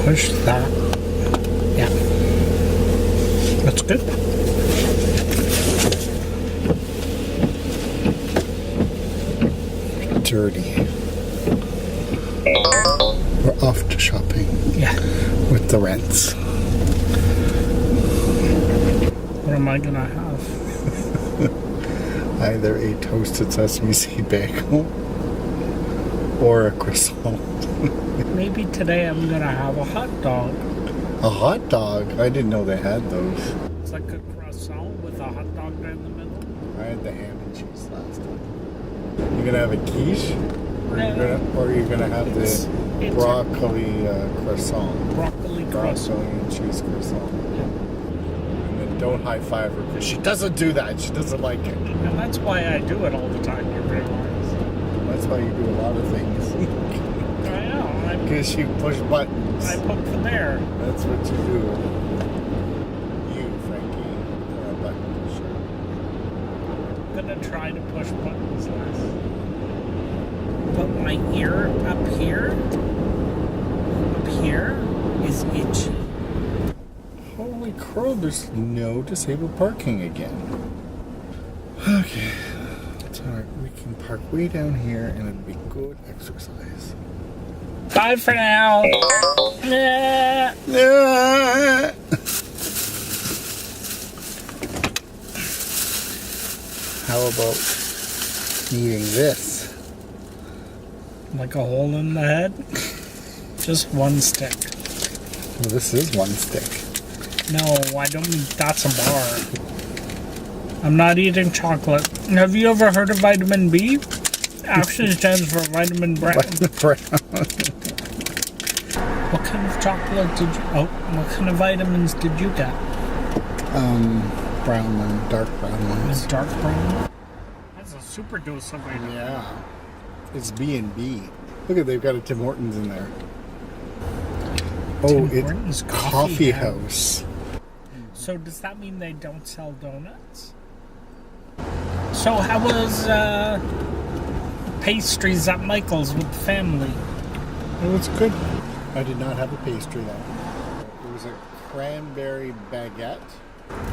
push that. Yeah. That's good. Dirty. We're off to shopping. Yeah. With the rents. What am I gonna have? Either a toasted sesame seed bagel or a croissant. Maybe today I'm gonna have a hot dog. A hot dog? I didn't know they had those. It's like a croissant with a hot dog down the middle. I had the ham and cheese last time. You gonna have a quiche? Or are you gonna have the broccoli croissant? Broccoli croissant. Broccoli and cheese croissant. Yeah. And then don't high five her because she doesn't do that. She doesn't like it. And that's why I do it all the time, you realize. That's why you do a lot of things. I know. Because you push buttons. I poke the bear. That's what you do. You, Frankie, are a button pusher. I'm gonna try to push buttons less. But my ear up here is itchy. Holy crow, there's no disabled parking again. Okay. It's alright, we can park way down here and it'll be good exercise. Bye for now. How about eating this? Like a hole in the head? Just one stick. Well, this is one stick. No, I don't mean that's a bar. I'm not eating chocolate. Have you ever heard of vitamin B? Actually stands for vitamin brown. What kind of chocolate did you... Oh, what kind of vitamins did you get? Brown one, dark brown ones. Dark brown? That's a super dose of vitamin. Yeah. It's B&B. Look at, they've got a Tim Hortons in there. Oh, it's Coffee House. So does that mean they don't sell donuts? So how was pastries at Michael's with the family? It was good. I did not have a pastry though. It was a cranberry baguette.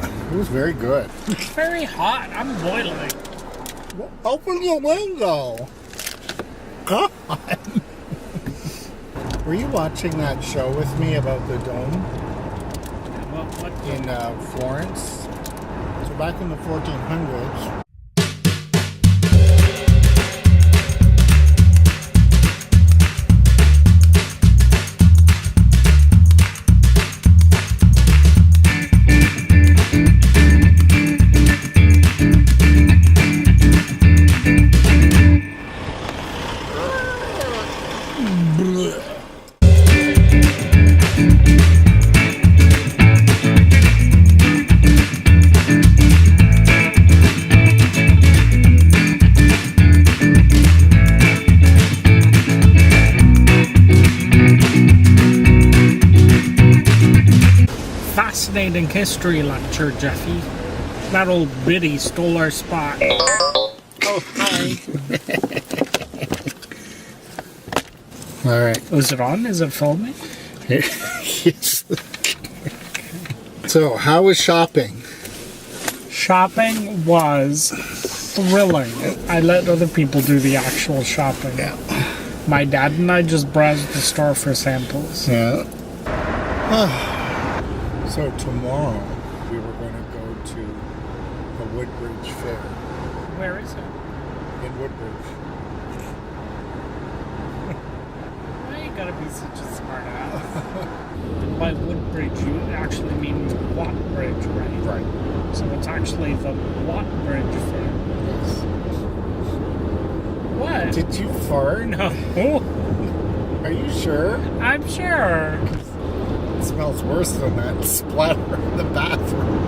It was very good. It's very hot. I'm boiling. Well, open your window. God. Were you watching that show with me about the dome What? in Florence? So back in the 1400s, Fascinating history lecture, Jeffy. That old biddy stole our spot. Oh, hi. all right. Was it on? Is it filming? Yes. So, how was shopping? Shopping was thrilling. I let other people do the actual shopping. Yeah. My dad and I just browsed the store for samples. Yeah. So tomorrow we were going to go to the Woodbridge Fair Where is it? in Woodbridge. Why you gotta be such a smart ass? By Woodbridge, you actually mean Watt Bridge, right? Right. So it's actually the Watt Bridge Fair. Yes. What? Did you fart? No. Are you sure? I'm sure. It smells worse than that splatter in the bathroom.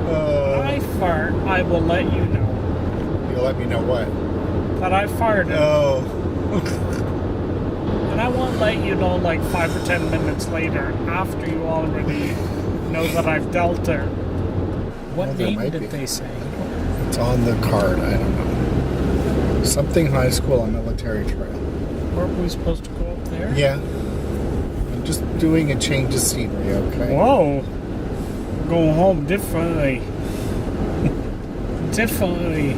When I fart, I will let you know You'll let me know what? that I farted. Oh. And I won't let you know like 5 or 10 minutes later after you already know that I've dealt her. What Well, there name might did be. they say? It's on the card. I don't know. Something high school on Military Trail. Weren't we supposed to go up there? Yeah. I'm just doing a change of scenery, okay? Whoa. We're going home differently. Differently.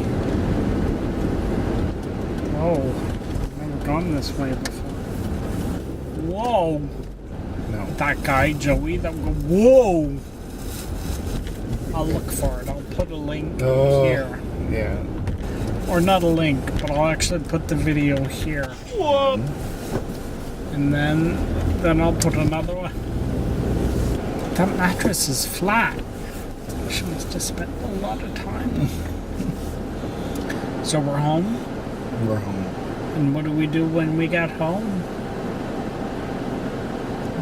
Whoa. I've never gone this way before. Whoa. No. That guy, Joey, that will go, whoa. I'll look for it. I'll put a link here. Yeah. Or not a link, but I'll actually put the video here. Whoa. And then I'll put another one. That mattress is flat. She must have spent a lot of time. So we're home? We're home. And what do we do when we get home?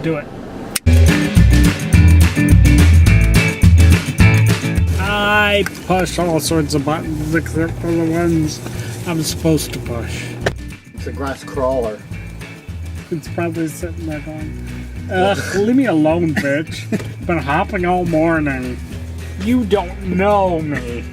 Do it. I push all sorts of buttons except for the ones I'm supposed to push. It's a grass crawler. It's probably sitting there going, ugh, leave me alone, bitch. Been hopping all morning. You don't know me.